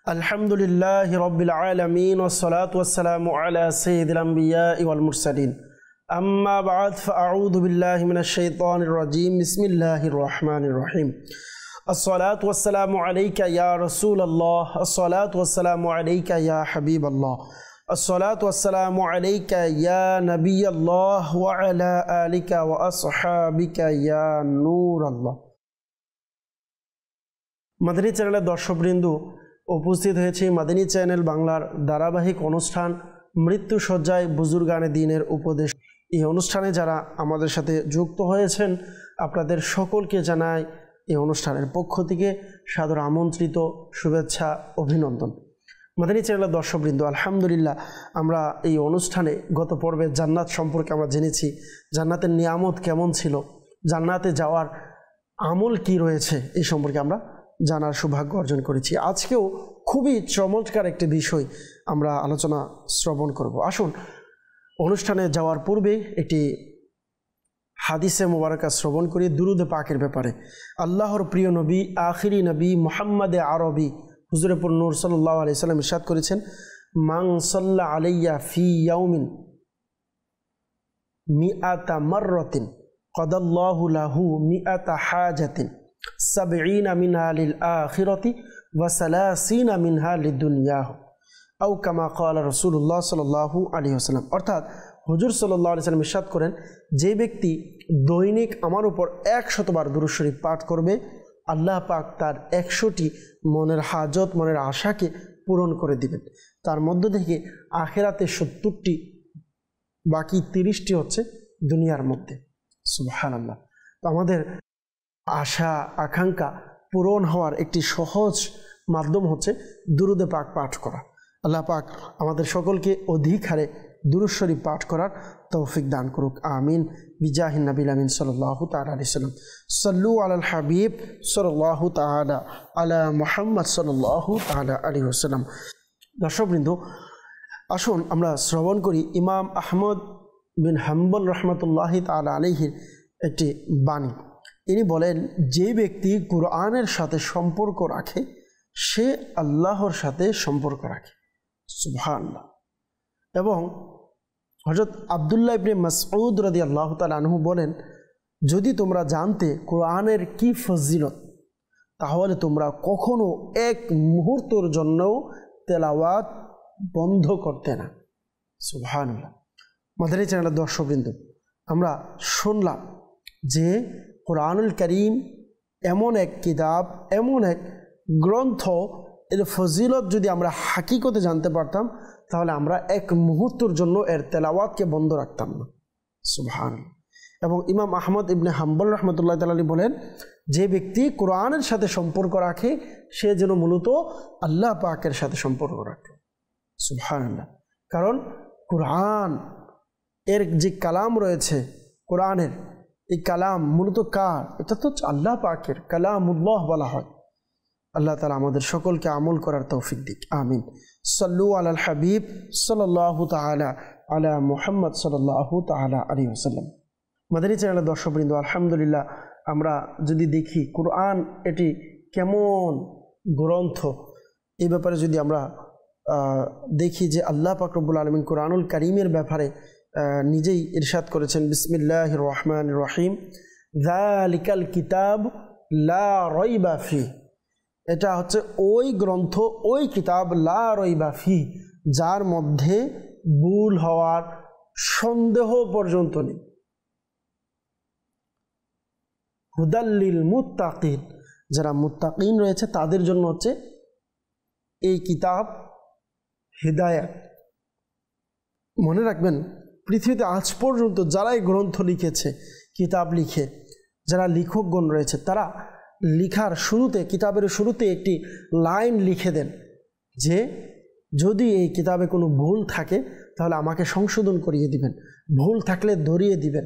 আলহামদুলিল্লাহি রাব্বিল আলামিন ওয়াসসালাতু ওয়াসসালামু আলা সাইয়্যিদিল আমবিয়াই ওয়াল মুরসালিন আম্মা বা'দ ফাআউযু বিল্লাহি মিনাশ শাইতানির রাজীম বিসমিল্লাহির রহমানির রহিম আসসালাতু ওয়াসসালামু আলাইকা ইয়া রাসূলুল্লাহ আসসালাতু ওয়াসসালামু আলাইকা ইয়া হাবিবাল্লাহ আসসালাতু ওয়াসসালামু আলাইকা ইয়া নবিয়াল্লাহ ওয়া আলা আলিকা ওয়া আসহাবিকা ইয়া নূরাল্লাহ। মাদানী চ্যানেলের দর্শকবৃন্দ, উপস্থিত হয়েছে মাদানী চ্যানেল বাংলার ধারাবাহিক অনুষ্ঠান মৃত্যু সজ্জায় বুজুর্গানে দ্বীনের উপদেশ। এই অনুষ্ঠানে যারা আমাদের সাথে যুক্ত হয়েছেন আপনাদের সকলকে জানাই এই অনুষ্ঠানের পক্ষ থেকে সাদর আমন্ত্রিত শুভেচ্ছা, অভিনন্দন। মাদানী চ্যানেলের দর্শকবৃন্দ, আলহামদুলিল্লাহ আমরা এই অনুষ্ঠানে গত পর্বে জান্নাত সম্পর্কে আমরা জেনেছি, জান্নাতের নিয়ামত কেমন ছিল, জান্নাতে যাওয়ার আমল কি রয়েছে এই সম্পর্কে আমরা জানার সৌভাগ্য অর্জন করেছি। আজকেও খুবই চমৎকার একটি বিষয় আমরা আলোচনা শ্রবণ করব। আসুন অনুষ্ঠানে যাওয়ার পূর্বে একটি হাদিসে মুবারাকা শ্রবণ করি দুরুদ পাকের ব্যাপারে। আল্লাহর প্রিয় নবী, আখিরি নবী মুহাম্মদে আরবি হুজুরে পুর নূর সাল্লাল্লাহু আলাইহি সাল্লাম ইরশাদ করেছেন, মান সাল্লা আলাইয়া ফি ইয়াউমিন মিআতা মাররাতিন কাদাল্লাহু লাহু মিআতা হাজাতিন সাবঈনা মিনহা লিল আখিরাতি ওয়া সালাসিনা মিনহা লিদুনিয়াহু আও কামা ক্বালা রাসূলুল্লাহ সাল্লাল্লাহু আলাইহি ওয়াসাল্লাম। অর্থাৎ হুজুর সাল্লাল্লাহু আলাইহি সাল্লাম ইরশাদ করেন, যে ব্যক্তি দৈনিক আমার উপর 100 বার দুরূদ শরীফ পাঠ করবে, আল্লাহ পাক তার 100টি মনের হাজত, মনের আশাকে পূরণ করে দিবেন। তার মধ্য থেকে আখিরাতে 70টি, বাকি 30টি হচ্ছে দুনিয়ার মধ্যে। সুবহানাল্লাহ। তো আমাদের আশা আকাঙ্ক্ষা পূরণ হওয়ার একটি সহজ মাধ্যম হচ্ছে দুরুদে পাক পাঠ করা। আল্লাহ পাক আমাদের সকলকে অধিক হারে দুরূদ শরীফ পাঠ করার তৌফিক দান করুক, আমিন। বিজাহিন নবীল আমিন সাল্লাল্লাহু তাআলা আলাইহি ওয়াসাল্লাম। সাল্লু আলাল হাবিব সাল্লাল্লাহু তাআলা আলা মুহাম্মদ সাল্লাল্লাহু তাআলা আলাইহি ওয়াসাল্লাম। দর্শকবৃন্দ, আসুন আমরা শ্রবণ করি ইমাম আহমদ বিন হাম্বল রহমতুল্লাহি তাআলা আলাইহির একটি বাণী। তিনি বলেন, যে ব্যক্তি কুরআনের সাথে সম্পর্ক রাখে সে আল্লাহর সাথে সম্পর্ক রাখে। সুবহানাল্লাহ। এবং হযরত আব্দুল্লাহ ইবনে মাসউদ রাদিয়াল্লাহু তাআলা আনহু বলেন, যদি তোমরা জানতে কুরআনের কি ফজিলত, তাহলে তোমরা কখনো এক মুহূর্তের জন্যও তেলাওয়াত বন্ধ করতে না। সুবহানাল্লাহ। মাদানী চ্যানেলের দর্শকবৃন্দ, আমরা শুনলাম যে কুরআনুল কারীম এমন এক কিতাব, এমন এক গ্রন্থ, এর ফজিলত যদি আমরা হাকিকতে জানতে পারতাম তাহলে আমরা এক মুহূর্তের জন্য এর তেলাওয়াতকে বন্ধ রাখতাম না। সুবহানাল্লাহ। এবং ইমাম আহমদ ইবনে হাম্বল রহমতুল্লাহ তাআলা বলেন, যে ব্যক্তি কোরআনের সাথে সম্পর্ক রাখে সে যেন মূলত আল্লাহ পাকের সাথে সম্পর্ক রাখে। সুবহানাল্লাহ। কারণ কোরআন এর যে কালাম রয়েছে, কোরআনের এই কালাম মূলত কার? এটা তো আল্লাহ পাকের কালামুল্লাহ বলা হয়। আল্লাহ তাআলা আমাদের সকলকে আমল করার তৌফিক দিক, আমিন। সাল্লু আলাল হাবিব সাল্লাল্লাহু তাআলা আলা মুহাম্মদ সাল্লাল্লাহু তাআলা আলাইহি ওয়াসাল্লাম। মাদানী চ্যানেলের দর্শকবৃন্দ, আলহামদুলিল্লাহ আমরা যদি দেখি কোরআন এটি কেমন গ্রন্থ, এই ব্যাপারে যদি আমরা দেখি যে আল্লাহ পাক রব্বুল আলামিন কোরআনুল কারীমের ব্যাপারে নিজেই ইরশাদ করেছেন, বিসমিল্লাহির রহমানির রহিম, যালিকাল কিতাব লা রাইবা ফি। এটা হচ্ছে ওই গ্রন্থ, ওই কিতাব, লা রাইবা ফি, যার মধ্যে ভুল হওয়ার সন্দেহ পর্যন্ত নেই। হুদাল্লিল মুত্তাকিন, যারা মুত্তাকিন রয়েছে তাদের জন্য হচ্ছে এই কিতাব হিদায়াত। মনে রাখবেন, পৃথিবীতে আজ পর্যন্ত যারা এই গ্রন্থ লিখেছে, কিতাব লিখে যারা লেখকগণ রয়েছে, তারা লিখার শুরুতে, কিতাবের শুরুতে একটি লাইন লিখে দেন যে যদি এই কিতাবে কোনো ভুল থাকে তাহলে আমাকে সংশোধন করিয়ে দিবেন, ভুল থাকলে ধরিয়ে দিবেন,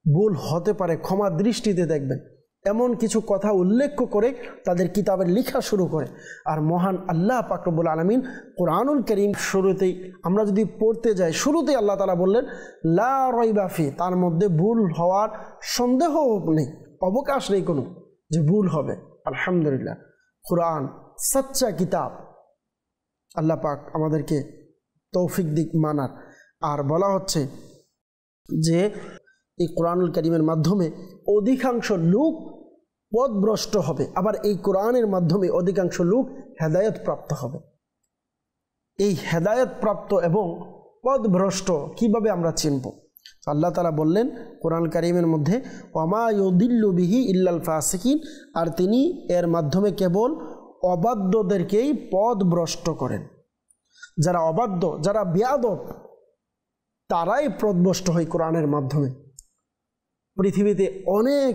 ভুল হতে পারে ক্ষমা দৃষ্টিতে দেখবেন, এমন কিছু কথা উল্লেখ করে তাদের কিতাবের লেখা শুরু করে। আর মহান আল্লাহ পাক রব্বুল আলামিন কোরআনুল কারীম শুরুতেই আমরা যদি পড়তে যাই, শুরুতেই আল্লাহ তাআলা বললেন লা রাইবা ফি, তার মধ্যে ভুল হওয়ার সন্দেহ নেই, অবকাশ নেই কোনো যে ভুল হবে। আলহামদুলিল্লাহ, কোরআন সচ্চা কিতাব, আল্লাহ পাক আমাদেরকে তৌফিক দিক মানার। আর বলা হচ্ছে যে এই কোরআনুল কারীমের মাধ্যমে অধিকাংশ লোক পথভ্রষ্ট হবে, আবার এই কোরআনের মাধ্যমে অধিকাংশ লোক হেদায়েত প্রাপ্ত হবে। এই হেদায়েত প্রাপ্ত এবং পথভ্রষ্ট কিভাবে আমরা চিনব? আল্লাহ তাআলা বললেন কোরআন কারীমের মধ্যে, ওয়ামা ইউদিল্লু বিহি ইল্লাল ফাসিকিন, আর তিনি এর মাধ্যমে কেবল অবাধ্যদেরকেই পথভ্রষ্ট করেন। যারা অবাধ্য, যারা বেয়াদব, তারাই পথভ্রষ্ট হয় কোরআনের মাধ্যমে। পৃথিবীতে অনেক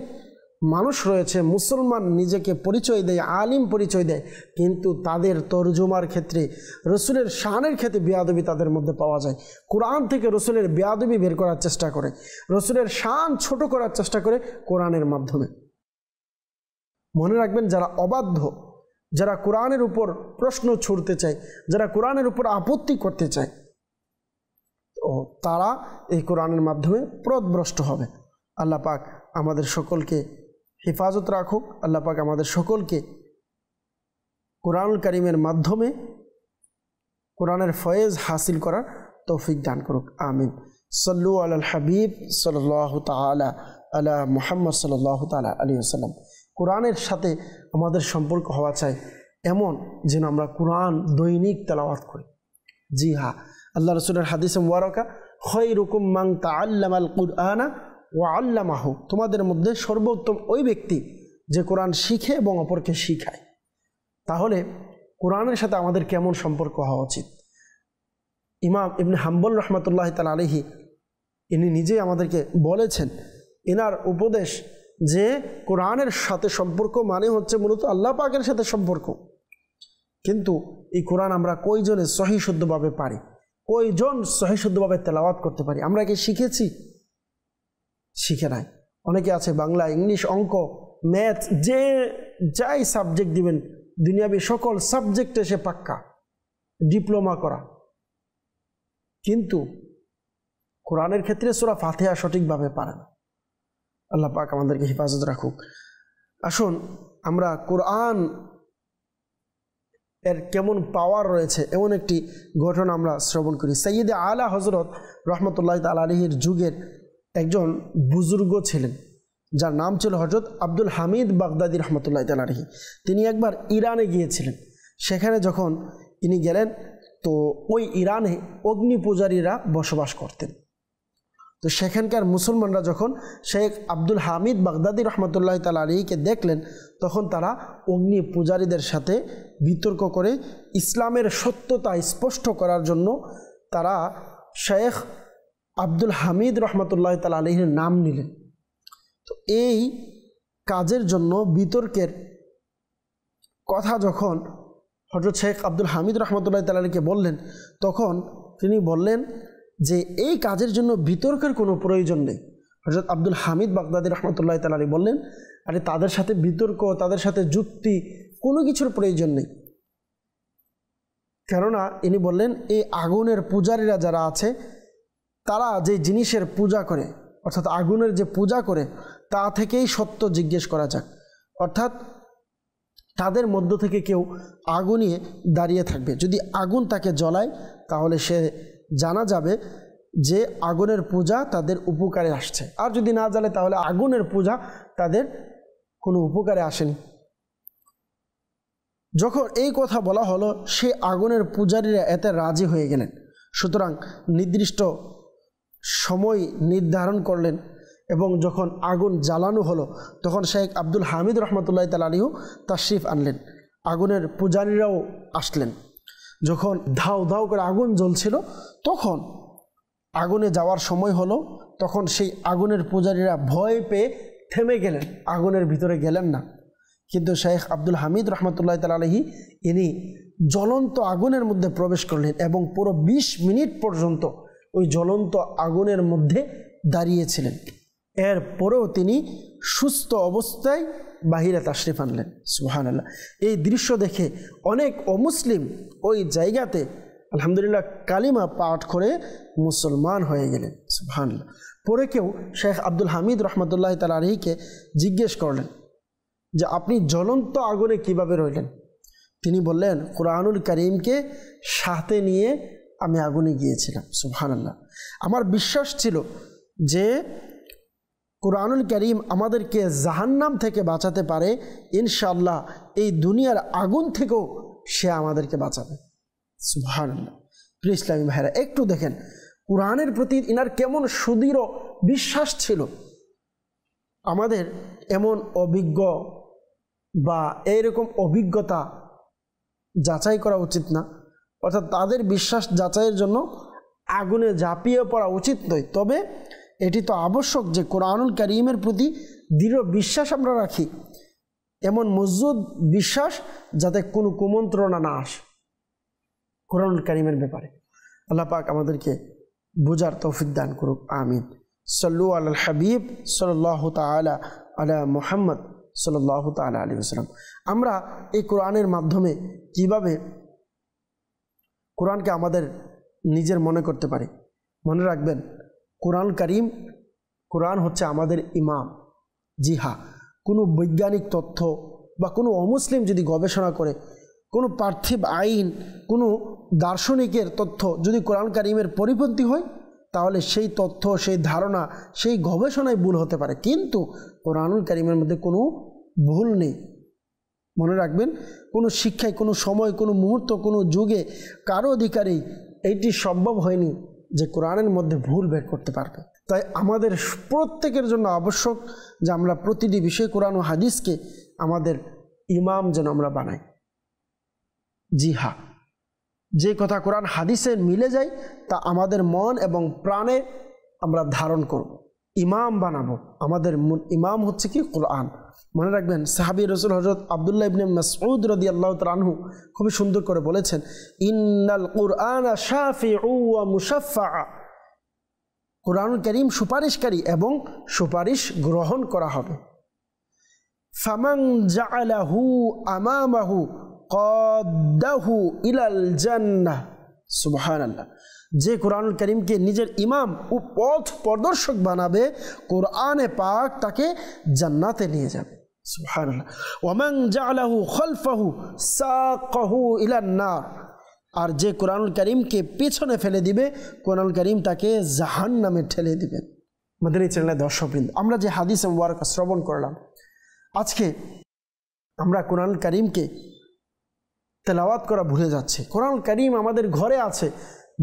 মানুষ রয়েছে, মুসলমান নিজেকে পরিচয় দেয়, আলিম পরিচয় দেয়, কিন্তু তাদের তরজমার ক্ষেত্রে, রসুলের শানের ক্ষেত্রে বেয়াদবি তাদের মধ্যে পাওয়া যায়। কোরআন থেকে রসুলের বেয়াদবি বের করার চেষ্টা করে, রসুলের শান ছোট করার চেষ্টা করে কোরআনের মাধ্যমে। মনে রাখবেন, যারা অবাধ্য, যারা কোরআনের উপর প্রশ্ন ছুড়তে চায়, যারা কোরআনের উপর আপত্তি করতে চায়, তারা এই কোরআনের মাধ্যমে পথভ্রষ্ট হবে। আল্লাহ পাক আমাদের সকলকে হেফাজত রাখুক। আল্লাহ পাক আমাদের সকলকে কোরআনুল কারীমের মাধ্যমে কোরআনের ফয়েজ হাসিল করার তৌফিক দান করুক। আমিন। সাল্লু আলাল হাবিব সাল্লাল্লাহু তাআলা আলা মুহাম্মদ সাল্লাল্লাহু তাআলা আলাইহি ওয়াসাল্লাম। কোরআনের সাথে আমাদের সম্পর্ক হওয়া চাই এমন যেন আমরা কোরআন দৈনিক তেলাওয়াত করি। জি হ্যাঁ, আল্লাহ রাসূলের হাদিসে মুবারাকা, খায়রুকুম মান তাআল্লামাল কুরআনা ওয়া আল্লামাহু, তোমাদের মধ্যে সর্বোত্তম ওই ব্যক্তি যে কোরআন শিখে এবং অপরকে শিখায়। তাহলে কোরআনের সাথে আমাদের কেমন সম্পর্ক হওয়া উচিত? ইমাম ইবনে হাম্বল রাহমাতুল্লাহ তাআলা আলাইহি ইনি নিজেই আমাদেরকে বলেছেন, এনার উপদেশ যে কোরআনের সাথে সম্পর্ক মানে হচ্ছে মূলত আল্লাহ পাকের সাথে সম্পর্ক। কিন্তু এই কোরআন আমরা কয়জনে সহি শুদ্ধভাবে পারি? কয়জন সহি শুদ্ধভাবে তেলাওয়াত করতে পারি? আমরা কি শিখেছি? শিখে নাই। অনেকে আছে বাংলা, ইংলিশ, অঙ্ক, ম্যাথ, যে যাই সাবজেক্ট দিবেন, দুনিয়াবি সকল সাবজেক্টে সে পাক্কা, ডিপ্লোমা করা, কিন্তু কোরআনের ক্ষেত্রে সূরা ফাতিহা সঠিকভাবে পারে না। আল্লাহ পাক আমাদেরকে হেফাজত রাখুক। আসুন আমরা কোরআন এর কেমন পাওয়ার রয়েছে এমন একটি ঘটনা আমরা শ্রবণ করি। সাইয়্যিদে আলা হযরত রাহমাতুল্লাহি তাআলা আলাইহির যুগের একজন বুজুর্গ ছিলেন, যার নাম ছিল হযরত আব্দুল হামিদ বাগদাদি রহমতুল্লাহ তাআলা আলাইহি। তিনি একবার ইরানে গিয়েছিলেন। সেখানে যখন তিনি গেলেন, তো ওই ইরানে অগ্নি পূজারীরা বসবাস করতেন। তো সেখানকার মুসলমানরা যখন শেখ আব্দুল হামিদ বাগদাদি রহমতুল্লাহ তাআলা আলাইহিকে দেখলেন, তখন তারা অগ্নি পূজারীদের সাথে বিতর্ক করে ইসলামের সত্যতা স্পষ্ট করার জন্য তারা শেখ আব্দুল হামিদ রহমতুল্লাহ তাআলা আলাইহির নাম নিলেন। তো এই কাজের জন্য বিতর্কের কথা যখন হযরত শেখ আব্দুল হামিদ রহমতুল্লাহ তাআলা আলাইহিকে বললেন, তখন তিনি বললেন যে এই কাজের জন্য বিতর্কের কোনো প্রয়োজন নেই। হযরত আব্দুল হামিদ বাগদাদি রহমতুল্লাহ তাআলা আলাইহি বললেন, আরে তাদের সাথে বিতর্ক, তাদের সাথে যুক্তি, কোনো কিছুর প্রয়োজন নেই। কেননা ইনি বললেন, এই আগুনের পূজারীরা যারা আছে, তারা যে জিনিসের পূজা করে, অর্থাৎ আগুনের যে পূজা করে, তা থেকেই সত্য জিজ্ঞেস করা যাক। অর্থাৎ তাদের মধ্য থেকে কেউ আগুনে দাঁড়িয়ে থাকবে, যদি আগুন তাকে জ্বলায় তাহলে সে জানা যাবে যে আগুনের পূজা তাদের উপকারে আসছে, আর যদি না জ্বলে তাহলে আগুনের পূজা তাদের কোনো উপকারে আসেনি। যখন এই কথা বলা হলো, সে আগুনের পূজারীরা এতে রাজি হয়ে গেলেন। সুতরাং নির্দিষ্ট সময় নির্ধারণ করলেন এবং যখন আগুন জ্বালানো হলো, তখন শেখ আব্দুল হামিদ রহমতুল্লাহ তাআলা আলাইহি তাশরিফ আনলেন। আগুনের পূজারীরাও আসলেন। যখন ধাউ ধাউ করে আগুন জ্বলছিল, তখন আগুনে যাওয়ার সময় হলো, তখন সেই আগুনের পূজারীরা ভয় পেয়ে থেমে গেলেন, আগুনের ভিতরে গেলেন না। কিন্তু শেখ আব্দুল হামিদ রহমতুল্লাহ তাআলা আলাইহি ইনি জ্বলন্ত আগুনের মধ্যে প্রবেশ করলেন এবং পুরো 20 মিনিট পর্যন্ত ওই জ্বলন্ত আগুনের মধ্যে দাঁড়িয়েছিলেন। এরপরেও তিনি সুস্থ অবস্থায় বাহিরে তাশরিফ আনলেন। সুবহানাল্লাহ। এই দৃশ্য দেখে অনেক অমুসলিম ওই জায়গাতে আলহামদুলিল্লাহ কালিমা পাঠ করে মুসলমান হয়ে গেলেন। সুবহানাল্লাহ। পরে কেউ শেখ আব্দুল হামিদ রহমতুল্লাহ তাআলা আলাইহিকে জিজ্ঞেস করলেন যে আপনি জ্বলন্ত আগুনে কিভাবে রইলেন? তিনি বললেন কোরআনুল কারীমকে সাথে নিয়ে আমি আগুনে গিয়েছিলাম। সুবহানাল্লাহ। আমার বিশ্বাস ছিল যে কোরআনুল কারীম আমাদেরকে জাহান্নাম থেকে বাঁচাতে পারে, ইনশাআল্লাহ এই দুনিয়ার আগুন থেকেও সে আমাদেরকে বাঁচাবে। সুবহানাল্লাহ। প্রিয় ইসলামী ভাইরা, একটু দেখেন কোরআনের প্রতি ইনার কেমন সুদৃঢ় বিশ্বাস ছিল। আমাদের এমন অভিজ্ঞ বা এইরকম অভিজ্ঞতা যাচাই করা উচিত না, অর্থাৎ তাদের বিশ্বাস যাচাইয়ের জন্য আগুনে ঝাঁপিয়ে পড়া উচিত নয়। তবে এটি তো আবশ্যক যে কোরআনুল কারীমের প্রতি দৃঢ় বিশ্বাস আমরা রাখি, এমন মজবুত বিশ্বাস যাতে কোনো কুমন্ত্রণা না আসে কোরআনুল কারীমের ব্যাপারে। আল্লাহ পাক আমাদেরকে বুঝার তৌফিক দান করুক, আমিন। সাল্লু আলাল হাবিব সাল্লাল্লাহু তাআলা আলা মুহাম্মদ সাল্লাল্লাহু তাআলা আলাইহি ওয়াসাল্লাম। আমরা এই কোরআনের মাধ্যমে কিভাবে কোরআনকে আমাদের নিজের মনে করতে পারি? মনে রাখবেন, কোরআন কারীম, কোরআন হচ্ছে আমাদের ইমাম। জি হ্যাঁ, কোনো বৈজ্ঞানিক তথ্য বা কোনো অমুসলিম যদি গবেষণা করে, কোনো পার্থিব আইন, কোনো দার্শনিকের তথ্য যদি কোরআন কারীমের পরিপন্থী হয়, তাহলে সেই তথ্য, সেই ধারণা, সেই গবেষণায় ভুল হতে পারে, কিন্তু কোরআনুল কারীমের মধ্যে কোনো ভুল নেই। মনে রাখবেন, কোনো শিক্ষায়, কোনো সময়, কোনো মুহূর্ত, কোনো যুগে কারো অধিকারেই এইটি সম্ভব হয়নি যে কোরআনের মধ্যে ভুল বের করতে পারবে। তাই আমাদের প্রত্যেকের জন্য আবশ্যক যে আমরা প্রতিটি বিষয়ে কোরআন ও হাদিসকে আমাদের ইমাম যেন আমরা বানাই। জি হ্যাঁ, যে কথা কোরআন হাদিসে মিলে যায় তা আমাদের মন এবং প্রাণে আমরা ধারণ করব, ইমাম বানাবো। আমাদের ইমাম হচ্ছে কি? কোরআন। মনে রাখবেন, সাহাবী রাসূল হযরত আব্দুল্লাহ ইবনে মাসউদ রাদিয়াল্লাহু তাআলা আনহু খুবই সুন্দর করে বলেছেন, ইন্নাল কুরআনা শাফিউ ওয়া মুশাফফা। কোরআনুল কারীম সুপারিশকারী এবং সুপারিশ গ্রহণ করা হবে। ফামান জাআলাহু আমামাহু কাদাহু ইলাল জান্নাহ। সুবহানাল্লাহ। যে কোরআনুল কারীমকে নিজের ইমাম ও পথ প্রদর্শক বানাবে, কোরআনে পাক তাকে জান্নাতে নিয়ে যাবে। সুবহানাল্লাহ। ওয়ামান জাআলাহু খালফাহু সাকাহু ইলান নার। আর যে কোরআনুল কারীমকে পেছনে ফেলে দিবে, কোরআনুল কারীম তাকে জাহান্নামে ঠেলে দিবে। মাদানী চ্যানেলের দর্শকবৃন্দ, আমরা যে হাদিস মুবারক শ্রবণ করলাম, আজকে আমরা কোরআনুল কারীমকে তেলাওয়াত করা ভুলে যাচ্ছে। কোরআনুল কারীম আমাদের ঘরে আছে,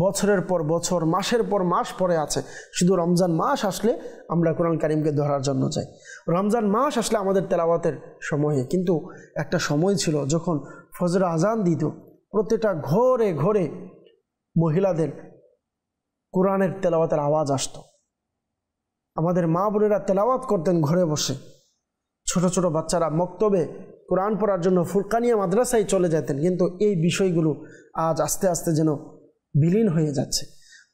বছরের পর বছর, মাসের পর মাস পরে আছে। শুধু রমজান মাস আসলে আমরা কোরআন কারীমকে ধরার জন্য যাই। রমজান মাস আসলে আমাদের তেলাওয়াতের সময়ে, কিন্তু একটা সময় ছিল যখন ফজর আজান দিত, প্রত্যেকটা ঘরে ঘরে মহিলাদের কোরআনের তেলাওয়াতের আওয়াজ আসত। আমাদের মা বোনেরা তেলাওয়াত করতেন ঘরে বসে। ছোট ছোট বাচ্চারা মক্তবে কোরআন পড়ার জন্য ফুরকানিয়া মাদ্রাসায় চলে যেতেন। কিন্তু এই বিষয়গুলো আজ আস্তে আস্তে যেন বিলীন হয়ে যাচ্ছে।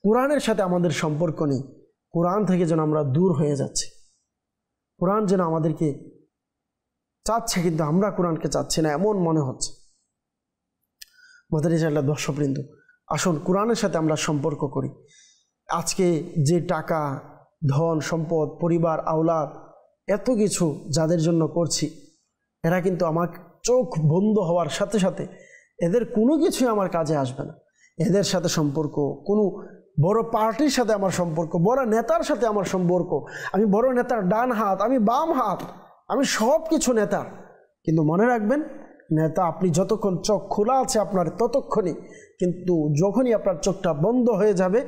কোরআনের সাথে আমাদের সম্পর্ক নেই। কোরআন থেকে যেন আমরা দূর হয়ে যাচ্ছি। কোরআন যেন আমাদেরকে চাচ্ছে, কিন্তু আমরা কোরআনকে চাচ্ছি না, এমন মনে হচ্ছে। মাদানী চ্যানেলের দর্শকবৃন্দ, আসুন কোরআনের সাথে আমরা সম্পর্ক করি। আজকে যে টাকা, ধন, সম্পদ, পরিবার, আওলাদ, এত কিছু যাদের জন্য করছি, এরা কিন্তু আমার চোখ বন্ধ হওয়ার সাথে সাথে এদের কোনো কিছুই আমার কাজে আসবে না। এদের সাথে সম্পর্ক, কোনো বড় পার্টির সাথে আমার সম্পর্ক, বড় নেতার সাথে আমার সম্পর্ক, আমি বড় নেতার ডান হাত, আমি বাম হাত, আমি সব কিছু নেতার। কিন্তু মনে রাখবেন, নেতা আপনি যতক্ষণ চোখ খোলা আছে আপনার ততক্ষণই, কিন্তু যখনই আপনার চোখটা বন্ধ হয়ে যাবে,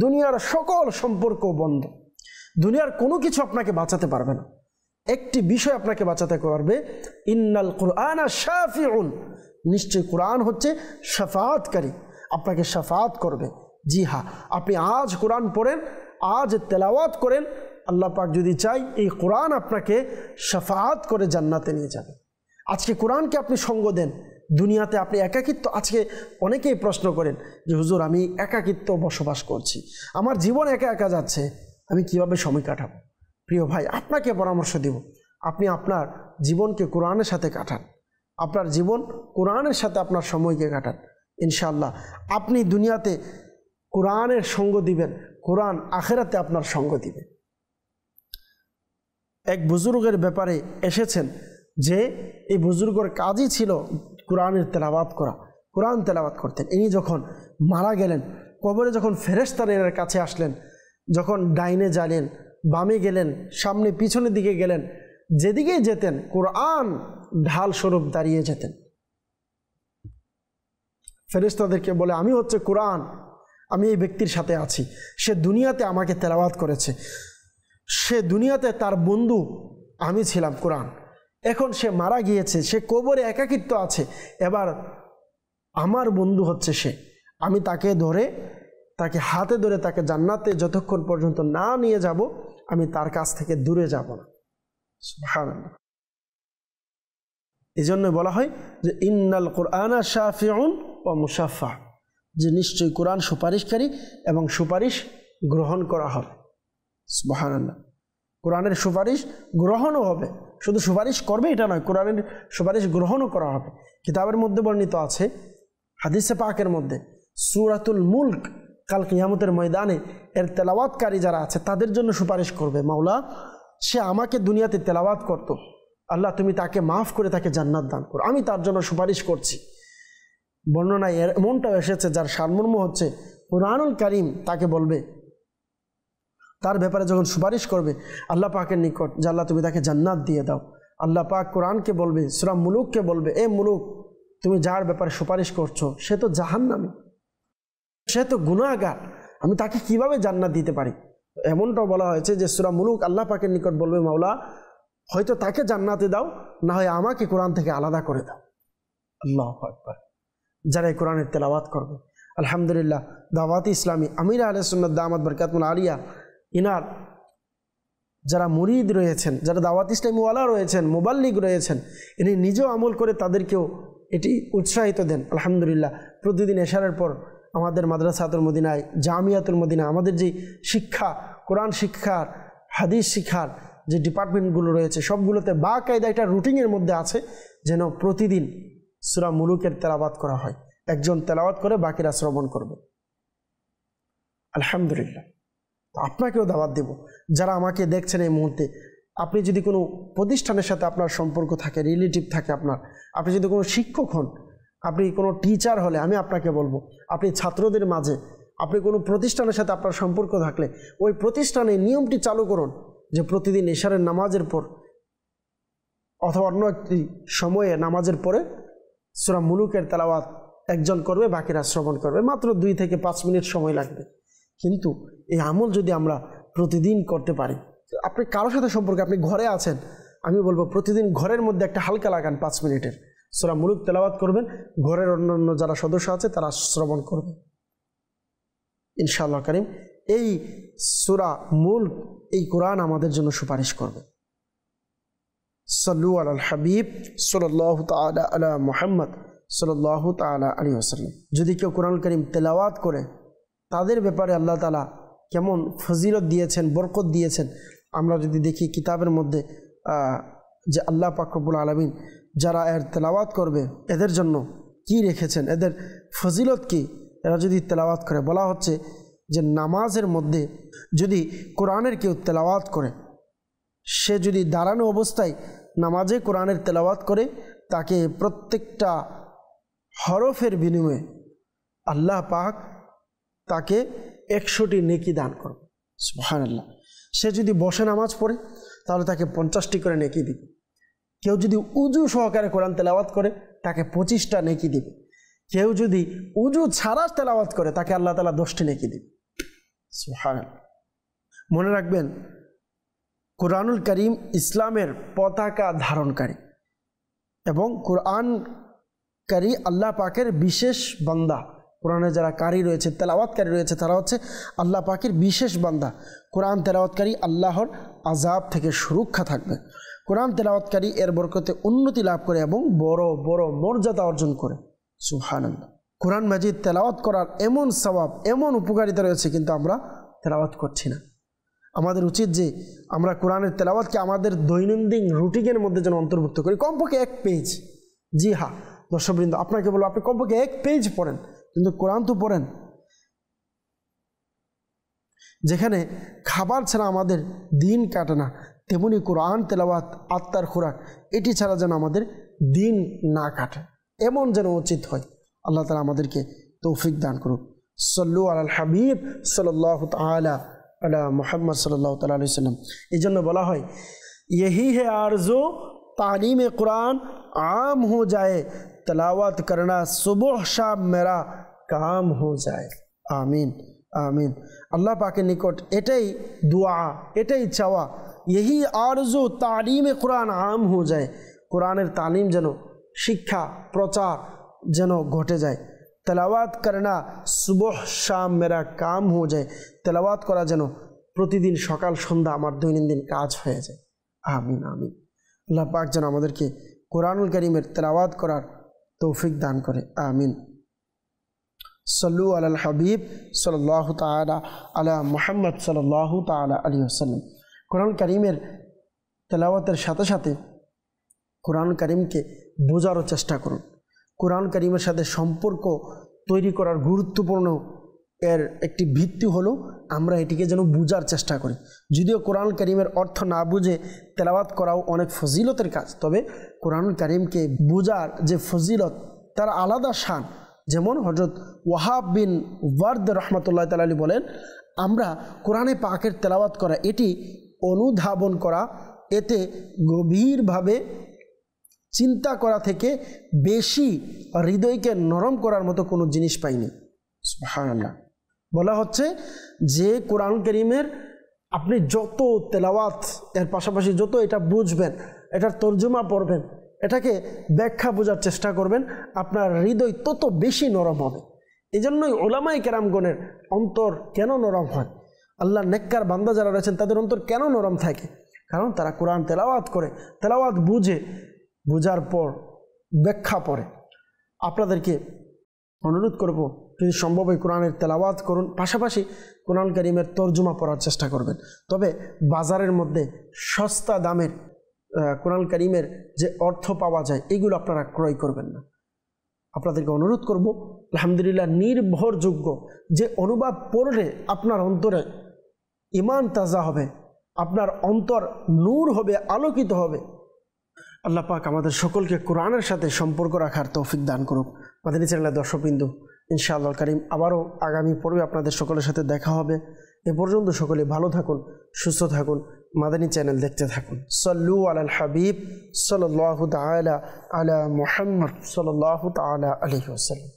দুনিয়ার সকল সম্পর্ক বন্ধ। দুনিয়ার কোনো কিছু আপনাকে বাঁচাতে পারবে না। একটি বিষয় আপনাকে বাঁচাতে পারবে, ইন্নাল কুরআনা শাফিউন। নিশ্চয় কোরআন হচ্ছে শাফাআতকারী, আপনাকে শাফাআত করবে। জি হ্যাঁ, আপনি আজ কোরআন পড়েন, আজ তেলাওয়াত করেন, আল্লাহ পাক যদি চাই এই কোরআন আপনাকে শাফাআত করে জান্নাতে নিয়ে যাবে। আজকে কোরআনকে আপনি সঙ্গ দেন। দুনিয়াতে আপনি একাকিত্ব, আজকে অনেকেই প্রশ্ন করেন যে হুজুর আমি একাকিত্ব বসবাস করছি, আমার জীবন একা একা যাচ্ছে, আমি কিভাবে সময় কাটাবো? প্রিয় ভাই, আপনাকে পরামর্শ দিব, আপনি আপনার জীবনকে কোরআনের সাথে কাটান। আপনার জীবন কোরআনের সাথে আপনার সময়কে কাটান। ইনশাআল্লাহ আপনি দুনিয়াতে কোরআনের সঙ্গ দিবেন, কোরআন আখিরাতে আপনার সঙ্গ দিবে। এক বুজুর্গের ব্যাপারে এসেছেন যে এই বুজুর্গের কাজই ছিল কোরআনের তেলাওয়াত করা, কোরআন তেলাওয়াত করতেন। ইনি যখন মারা গেলেন, কবরে যখন ফেরেশতারা এর কাছে আসলেন, যখন ডাইনে গেলেন, বামে গেলেন, সামনে পিছনের দিকে গেলেন, যেদিকেই যেতেন কোরআন ঢাল স্বরূপ দাঁড়িয়ে যেতেন। ফেরেশতাদেরকে বলে, আমি হচ্ছে কোরআন, আমি এই ব্যক্তির সাথে আছি, সে দুনিয়াতে আমাকে তেলাওয়াত করেছে, সে দুনিয়াতে তার বন্ধু আমি ছিলাম কোরআন, এখন সে মারা গিয়েছে, সে কবরে একাকিত্ব আছে, এবার আমার বন্ধু হচ্ছে সে, আমি তাকে ধরে, তাকে হাতে ধরে তাকে জান্নাতে যতক্ষণ পর্যন্ত না নিয়ে যাব আমি তার কাছ থেকে দূরে যাব না। সুবহানাল্লাহ। এই জন্য বলা হয় যে ইন্নাল কুরআনা শাফিউন ওয়া মুশাফফা, যে নিশ্চয়ই কোরআন সুপারিশকারী এবং সুপারিশ গ্রহণ করা হবে। সুবহানাল্লাহ। কোরআনের সুপারিশ গ্রহণও হবে, শুধু সুপারিশ করবে এটা নয়, কোরআনের সুপারিশ গ্রহণও করা হবে। কিতাবের মধ্যে বর্ণিত আছে, হাদিসে পাকের মধ্যে, সূরাতুল মুলক কাল কিয়ামতের ময়দানে এর তেলাওয়াতকারী যারা আছে তাদের জন্য সুপারিশ করবে, মাওলা সে আমাকে দুনিয়াতে তেলাওয়াত করত, আল্লাহ তুমি তাকে মাফ করে তাকে জান্নাত দান করো, আমি তার জন্য সুপারিশ করছি। বর্ণনায় এমনটাও এসেছে যার সারমর্ম হচ্ছে কুরআনুল কারীম তাকে বলবে, তার ব্যাপারে যখন সুপারিশ করবে আল্লাহ পাকের নিকট, যে আল্লাহ তুমি তাকে জান্নাত দিয়ে দাও, আল্লাহ পাক কোরআনকে বলবে, সূরা মুলুককে বলবে, এ মুলুক তুমি যার ব্যাপারে সুপারিশ করছো সে তো জাহান্নামী, সে তো গুনাহগার, আমি তাকে কিভাবে জান্নাত দিতে পারি। এমনটাও বলা হয়েছে যে সূরা মুলুক আল্লাহ পাকের নিকট বলবে, মাওলা হয়তো তাকে জান্নাতে দাও, না হয় আমাকে কোরআন থেকে আলাদা করে দাও। আল্লাহু আকবার। যারা এই কোরআনের তেলাওয়াত করবে, আলহামদুলিল্লাহ দাওয়াত ইসলামী আমির আহলে সুন্নাত দামাত বরকাতুল আলিয়া ইনার যারা মুরিদ রয়েছেন, যারা দাওয়াত ইসলামী ওয়ালা রয়েছেন, মুবাল্লিগ রয়েছেন, ইনি নিজেও আমল করে তাদেরকেও এটি উৎসাহিত দেন। আলহামদুলিল্লাহ প্রতিদিন এশারের পর আমাদের মাদ্রাসাতুল মদিনায়, জামিয়াতুল মদিনা, আমাদের যে শিক্ষা, কোরআন শিক্ষার, হাদিস শিক্ষার যে ডিপার্টমেন্টগুলো রয়েছে সবগুলোতে বাকায়দা এটা রুটিনের মধ্যে আছে যেন প্রতিদিন সূরা মুলুকের তেলাওয়াত করা হয়, একজন তেলাওয়াত করে বাকিরা শ্রবণ করবে। আলহামদুলিল্লাহ। আপনাকেও দাওয়াত দেব, যারা আমাকে দেখছেন এই মুহূর্তে, আপনি যদি কোনো প্রতিষ্ঠানের সাথে আপনার সম্পর্ক থাকে, রিলেটিভ থাকে আপনার, আপনি যদি কোনো শিক্ষক হন, আপনি কোনো টিচার হলে আমি আপনাকে বলবো, আপনি ছাত্রদের মাঝে, আপনি কোনো প্রতিষ্ঠানের সাথে আপনার সম্পর্ক থাকলে ওই প্রতিষ্ঠানে নিয়মটি চালু করুন যে প্রতিদিন এশারের নামাজের পর অথবা অন্য একটি সময়ে নামাজের পরে সূরা মুলুকের তেলাওয়াত একজন করবে, বাকিরা শ্রবণ করবে, মাত্র 2 থেকে 5 মিনিট সময় লাগবে। কিন্তু এই আমল যদি আমরা প্রতিদিন করতে পারি, আপনি কারোর সাথে সম্পর্কে, আপনি ঘরে আছেন, আমি বলবো প্রতিদিন ঘরের মধ্যে একটা হালকা লাগান 5 মিনিটের, সূরা মুলুক তেলাওয়াত করবেন, ঘরের অন্যান্য যারা সদস্য আছে তারা শ্রবণ করবে ইনশাআল্লাহ কারীম। এই সূরা মুলক, এই কোরআন আমাদের জন্য সুপারিশ করবে। সাল্লু আলাল হাবিব সাল্লাল্লাহু তাআলা আলা মুহাম্মদ সাল্লাল্লাহু তাআলা আলাইহি ওয়াসাল্লাম। যদি কেউ কোরআনুল কারীম তেলাওয়াত করে তাদের ব্যাপারে আল্লাহ তাআলা কেমন ফজিলত দিয়েছেন, বরকত দিয়েছেন, আমরা যদি দেখি কিতাবের মধ্যে যে আল্লাহ পাক রব্বুল আলামিন যারা এর তেলাওয়াত করবে এদের জন্য কি রেখেছেন, এদের ফজিলত কি, এরা যদি তেলাওয়াত করে, বলা হচ্ছে যে নামাজের মধ্যে যদি কোরআনের কেউ তেলাওয়াত করে, সে যদি দাঁড়ানো অবস্থায় নামাজে কোরআনের তেলাওয়াত করে, তাকে প্রত্যেকটা হরফের বিনিময়ে আল্লাহ পাক তাকে 100টি নেকি দান করবে। সুবহানাল্লাহ। সে যদি বসে নামাজ পড়ে তাহলে তাকে 50টি করে নেকি দিবে। কেউ যদি উজু সহকারে কোরআন তেলাওয়াত করে তাকে 25টা নেকি দিবে। কেউ যদি উজু ছাড়া তেলাওয়াত করে তাকে আল্লাহ তাআলা 10টি নেকি দিবে। সুবহানাল্লাহ। মনে রাখবেন, কোরআনুল কারীম ইসলামের পতাকা ধারণকারী এবং কোরআনকারী আল্লাহ পাকের বিশেষ বান্দা। কোরআনে যারা কারি রয়েছে, তেলাওয়াতকারী রয়েছে, তারা হচ্ছে আল্লাহ পাকের বিশেষ বান্দা। কোরআন তেলাওয়াতকারী আল্লাহর আযাব থেকে সুরক্ষা থাকবে। কোরআন তেলাওয়াতকারী এর বরকতে উন্নতি লাভ করে এবং বড় বড় মর্যাদা অর্জন করে। সুবহানাল্লাহ। কোরআন মাজিদ তেলাওয়াত করার এমন সওয়াব, এমন উপকারিতা রয়েছে, কিন্তু আমরা তেলাওয়াত করছি না। আমাদের উচিত যে আমরা কোরআনের তেলাওয়াতকে আমাদের দৈনন্দিন রুটিনের মধ্যে যেন অন্তর্ভুক্ত করি, কমপক্ষে 1 পেজ। জি হ্যাঁ দর্শকবৃন্দ, আপনাকে বলবো আপনি কমপক্ষে 1 পেজ পড়েন, কিন্তু কোরআন তো পড়েন। যেখানে খাবার ছাড়া আমাদের দিন কাটে না, তেমনি কোরআন তেলাওয়াত আত্মার খোরাক, এটি ছাড়া যেন আমাদের দিন না কাটে। এমন যেন উচিত হয়। আল্লাহ তাআলা আমাদেরকে তৌফিক দান করুক। সল্লু আলাল হাবিব সাল্লাল্লাহু তাআলা আলা মুহাম্মদ সাল্লাল্লাহু তাআলা আলাইহি ওয়াসাল্লাম। এই জন্য বলা হয় यही है आरज़ू तालीम कुरान आम हो जाए, तलावत करना सुबह शाम मेरा काम हो जाए। आमीन आमीन। আল্লাহ পাকের নিকট এটাই দোয়া, এটাই চাওয়া, यही आरज़ू तालीम कुरान आम हो जाए, কোরআনের তালিম যেন, শিক্ষা প্রচার যেন ঘটে যায়। তেলাওয়াত করনা সুবহ শাম মেরা কাম হো যায়, তেলাওয়াত করা যেন প্রতিদিন সকাল সন্ধ্যা আমার দৈনন্দিন কাজ হয়ে যায়। আমিন আমিন। আল্লাহ পাক যেন আমাদেরকে কোরআনুল কারীমের তেলাওয়াত করার তৌফিক দান করে। আমিন। সল্লু আলাল হাবিব সাল্লাল্লাহু তাআলা আলা মুহাম্মদ সাল্লাল্লাহু তাআলা আলাইহি ওয়াসাল্লাম। কোরআন কারীমের তেলাওয়াতের সাথে সাথে কোরআন কারীমকে বোঝারও চেষ্টা করুন। কোরআন কারীমের সাথে সম্পর্ক তৈরি করার গুরুত্বপূর্ণ এর একটি ভিত্তি হলো আমরা এটিকে যেন বোঝার চেষ্টা করি। যদিও কোরআন কারীমের অর্থ না বুঝে তেলাওয়াত করাও অনেক ফজিলতের কাজ, তবে কোরআন কারীমকে বোঝার যে ফজিলত তার আলাদা শান। যেমন হযরত ওয়াহাব বিন ওয়ার্দ রাহমাতুল্লাহ তাআলা আলাইহি বলেন, আমরা কোরআনে পাকের তেলাওয়াত করা, এটি অনুধাবন করা, এতে গভীরভাবে চিন্তা করা থেকে বেশি হৃদয়কে নরম করার মতো কোনো জিনিস পাইনি। সুবহানাল্লাহ। বলা হচ্ছে যে কোরআন কারীমের আপনি যত তেলাওয়াত এর পাশাপাশি যত এটা বুঝবেন, এটার তর্জমা পড়বেন, এটাকে ব্যাখ্যা বোঝার চেষ্টা করবেন, আপনার হৃদয় তত বেশি নরম হবে। এই জন্যই উলামায়ে কেরামগণের অন্তর কেন নরম হয়, আল্লাহর নেককার বান্দা যারা রয়েছেন তাদের অন্তর কেন নরম থাকে, কারণ তারা কোরআন তেলাওয়াত করে, তেলাওয়াত বুঝে, বোঝার পর ব্যাখ্যা পড়ে। আপনাদেরকে অনুরোধ করব যদি সম্ভব হয় কোরআনের তেলাওয়াত করুন, পাশাপাশি কোরআন কারীমের তর্জমা পড়ার চেষ্টা করবেন। তবে বাজারের মধ্যে সস্তা দামের কোরআন কারীমের যে অর্থ পাওয়া যায় এগুলো আপনারা ক্রয় করবেন না। আপনাদেরকে অনুরোধ করব, আলহামদুলিল্লাহ নির্ভরযোগ্য যে অনুবাদ পড়লে আপনার অন্তরে ঈমান তাজা হবে, আপনার অন্তর নূর হবে, আলোকিত হবে। আল্লাহ পাক আমাদের সকলকে কোরআনের সাথে সম্পর্ক রাখার তৌফিক দান করুক। মাদানী চ্যানেলের দর্শকবৃন্দ, ইনশাআল্লাহ কারীম আবারও আগামী পর্বে আপনাদের সকলের সাথে দেখা হবে। এ পর্যন্ত সকলে ভালো থাকুন, সুস্থ থাকুন, মাদানী চ্যানেল দেখতে থাকুন। সল্লু আলাল হাবিব সাল্লাল্লাহু তাআলা আলা মুহাম্মদ সাল্লাল্লাহু তাআলা আলাইহি ওয়াসাল্লাম।